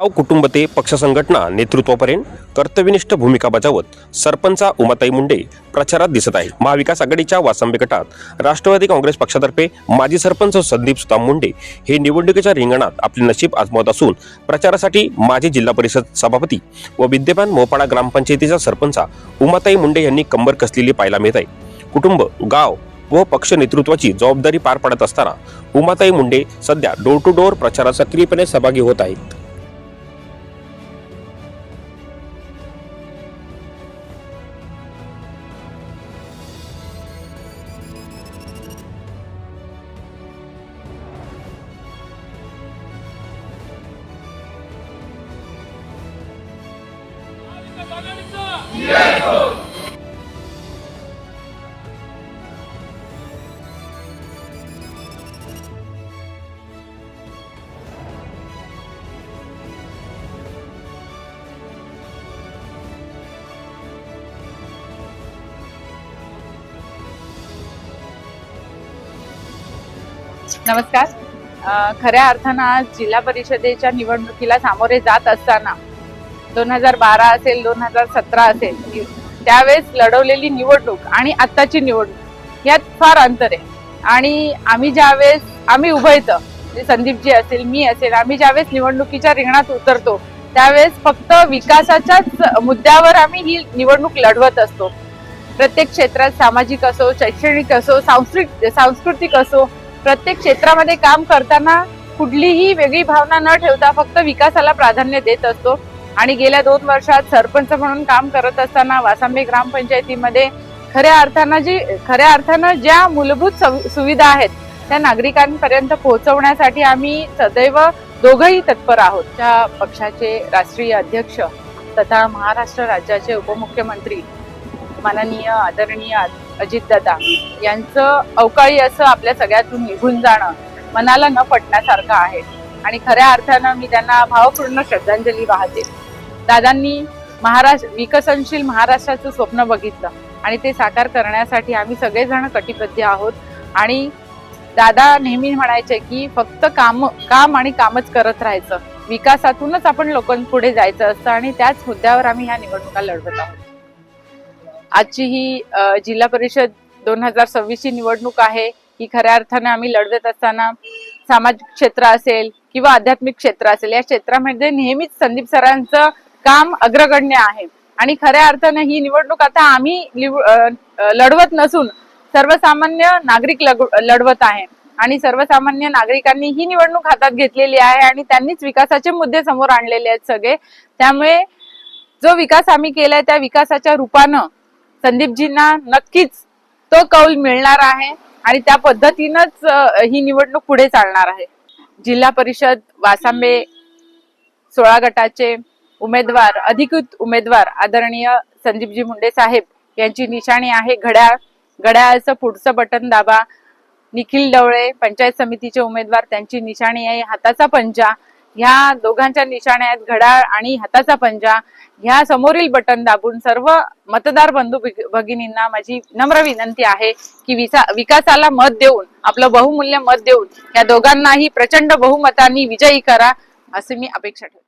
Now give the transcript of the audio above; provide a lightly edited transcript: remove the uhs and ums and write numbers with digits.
कुटुंब ते पक्ष संघटना नेतृत्वापर्यंत कर्तव्यनिष्ठ भूमिका बजावत सरपंचा उमाताई मुंडे प्रचारात दिसत आहे। महाविकास आघाडीच्या वासंबे गटात राष्ट्रवादी काँग्रेस पक्षातर्फे माजी सरपंच संदीप सुताम मुंडे हे निवडणुकीच्या रिंगणात आपले नशीब आजमावत असून प्रचारासाठी माजी जिल्हा परिषद सभापती व विद्यमान मोपाडा ग्रामपंचायतीचा सरपंचा उमाताई मुंडे यांनी कंबर कसलेली पाहायला मिळत आहे। कुटुंब, गाव व पक्ष नेतृत्वाची जबाबदारी पार पाडत असताना उमाताई मुंडे सध्या डोर टू डोर प्रचारात सक्रियपणे सहभागी होत आहेत। नमस्कार। खऱ्या अर्थानं आज जिल्हा परिषदेच्या निवडणुकीला सामोरे जात असताना 2012 असेल 2017 असेल त्यावेळेस लढवलेली निवडणूक आणि आत्ताची निवडणूक यात फार अंतर आहे। आणि आम्ही उभयत संदीपजी असेल, मी असेल, आम्ही ज्यावेळेस निवडणुकीच्या रिंगणात उतरतो त्यावेळेस फक्त विकासाच्याच मुद्द्यावर आम्ही ही निवडणूक लढवत असतो। प्रत्येक क्षेत्रात सामाजिक असो, शैक्षणिक असो, सांस्कृतिक असो, प्रत्येक क्षेत्रामध्ये काम करताना कुठलीही वेगळी भावना न ठेवता फक्त विकासाला प्राधान्य देत असतो। आणि गेल्या 2 वर्षात सरपंच म्हणून काम करत असताना वासंबे ग्रामपंचायतीमध्ये खऱ्या अर्थानं ज्या मूलभूत सुविधा आहेत त्या नागरिकांपर्यंत पोहोचवण्यासाठी आम्ही सदैव दोघंही तत्पर आहोत। त्या पक्षाचे राष्ट्रीय अध्यक्ष तथा महाराष्ट्र राज्याचे उपमुख्यमंत्री माननीय आदरणीय अजितदादा यांचं अवकाळी असं आपल्या सगळ्यातून निघून जाणं मनाला न पटण्यासारखं आहे। आणि खऱ्या अर्थानं मी त्यांना भावपूर्ण श्रद्धांजली वाहते। दादांनी विकसनशील महाराष्ट्राचं स्वप्न बघितलं आणि ते साकार करण्यासाठी आम्ही सगळेजण कटिबद्ध आहोत। आणि दादा नेहमी म्हणायचे की फक्त काम आणि कामच करत राहायचं, विकासातूनच आपण लोकांपुढे जायचं असतं आणि त्याच मुद्द्यावर आम्ही ह्या निवडणुका लढवत आहोत। आजची ही जिल्हा परिषद 2026 ची निवडणूक आहे। ही खऱ्या अर्थाने आम्ही लढवत असताना सामाजिक क्षेत्र असेल किंवा आध्यात्मिक क्षेत्र असेल या क्षेत्रामध्ये नेहमीच संदीप सरांचं काम अग्रगण्य आहे। आणि खऱ्या अर्थाने ही निवडणूक आता आम्ही लढवत नसून सर्वसामान्य नागरिक लढवत आहे। आणि सर्वसामान्य नागरिकांनी ही निवडणूक हातात घेतलेली आहे आणि त्यांनीच विकासाचे मुद्दे समोर आणलेले आहेत सगळे। त्यामुळे जो विकास आम्ही केलाय त्या विकासाच्या रूपानं संदीपजींना नक्कीच तो कौल मिळणार आहे आणि त्या पद्धतीनंच ही निवडणूक पुढे चालणार आहे। जिल्हा परिषद वासंबे 16 गटाचे उमेदवार, अधिकृत उमेदवार आदरणीय संदीपजी मुंडे साहेब यांची निशाणी आहे घड्याळ। घड्याळाचं पुढचं बटन दाबा। निखिल डवळे पंचायत समितीचे उमेदवार, त्यांची निशाणी आहे हाताचा पंजा। ह्या दोघांच्या निशाण्या आहेत घड्याळ आणि हाताचा पंजा। ह्या समोरील बटन दाबून सर्व मतदार बंधू भगिनींना माझी नम्र विनंती आहे की विकासाला मत देऊन, आपलं बहुमूल्य मत देऊन या दोघांनाही प्रचंड बहुमतांनी विजयी करा असे मी अपेक्षा ठेवते।